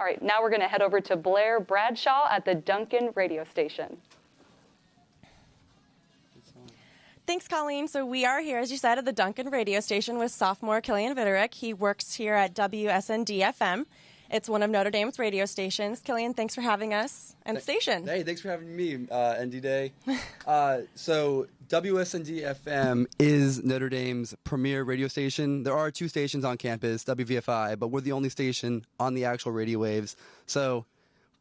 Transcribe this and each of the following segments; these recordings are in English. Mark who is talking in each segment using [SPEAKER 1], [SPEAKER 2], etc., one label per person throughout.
[SPEAKER 1] All right, now we're going to head over to Blair Bradshaw at the Duncan radio station.
[SPEAKER 2] Thanks, Colleen. So we are here, as you said, at the Duncan radio station with sophomore Kilian Vidourek. He works here at WSND FM. It's one of Notre Dame's radio stations. Kilian, thanks for having us and the station.
[SPEAKER 3] Hey, thanks for having me, ND Day. So WSND FM is Notre Dame's premier radio station. There are 2 stations on campus, WVFI, but we're the only station on the actual radio waves. So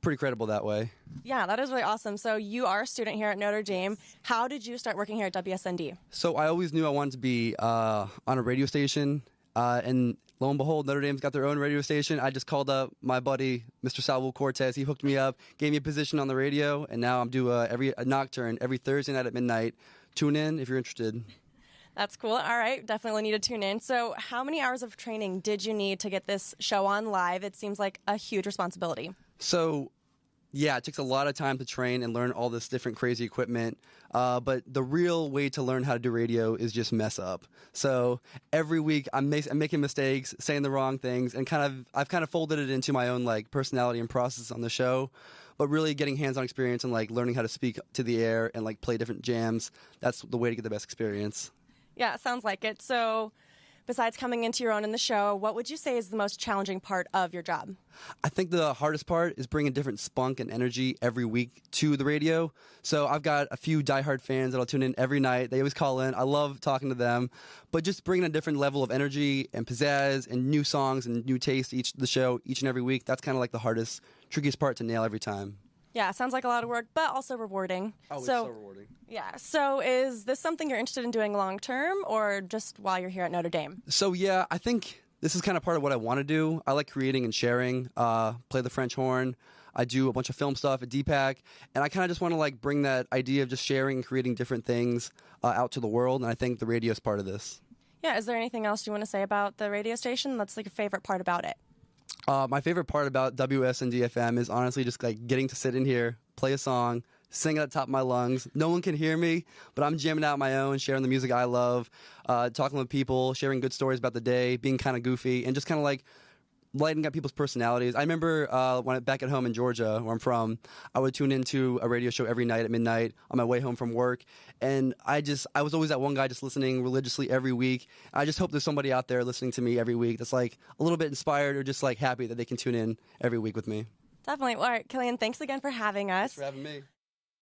[SPEAKER 3] pretty credible that way.
[SPEAKER 2] Yeah, that is really awesome. So you are a student here at Notre Dame. How did you start working here at WSND?
[SPEAKER 3] So I always knew I wanted to be on a radio station, and lo and behold, Notre Dame's got their own radio station. I just called up my buddy, Mr. Salvo Cortez. He hooked me up, gave me a position on the radio, and now I'm doing a nocturne every Thursday night at midnight. Tune in if you're interested.
[SPEAKER 2] That's cool. All right, definitely need to tune in. So how many hours of training did you need to get this show on live? It seems like a huge responsibility.
[SPEAKER 3] So, yeah, it takes a lot of time to train and learn all this different crazy equipment. But the real way to learn how to do radio is just mess up. So every week I'm making mistakes, saying the wrong things, and I've kind of folded it into my own like personality and process on the show. But really getting hands-on experience and like learning how to speak to the air and like play different jams, that's the way to get the best experience.
[SPEAKER 2] Yeah, it sounds like it. So besides coming into your own in the show, what would you say is the most challenging part of your job?
[SPEAKER 3] I think the hardest part is bringing different spunk and energy every week to the radio. So I've got a few diehard fans that'll tune in every night. They always call in. I love talking to them. But just bringing a different level of energy and pizzazz and new songs and new taste each and every week, that's kind of like the hardest, trickiest part to nail every time.
[SPEAKER 2] Yeah, it sounds like a lot of work, but also rewarding.
[SPEAKER 3] Oh, it's so rewarding.
[SPEAKER 2] Yeah. So is this something you're interested in doing long term or just while you're here at Notre Dame?
[SPEAKER 3] So, yeah, I think this is kind of part of what I want to do. I like creating and sharing, play the French horn. I do a bunch of film stuff at DPAC, and I kind of just want to like bring that idea of just sharing and creating different things out to the world, and I think the radio is part of this.
[SPEAKER 2] Yeah. Is there anything else you want to say about the radio station that's like your favorite part about it?
[SPEAKER 3] My favorite part about WSND FM is honestly just like getting to sit in here, play a song, sing at the top of my lungs. No one can hear me, but I'm jamming out my own, sharing the music I love, talking with people, sharing good stories about the day, being kind of goofy, and just kind of like lighting up people's personalities. I remember back at home in Georgia, where I'm from, I would tune into a radio show every night at midnight on my way home from work, and I was always that one guy just listening religiously every week. I just hope there's somebody out there listening to me every week that's like a little bit inspired or just like happy that they can tune in every week with me.
[SPEAKER 2] Definitely. All right, Kilian, thanks again for having us.
[SPEAKER 3] Thanks for having me.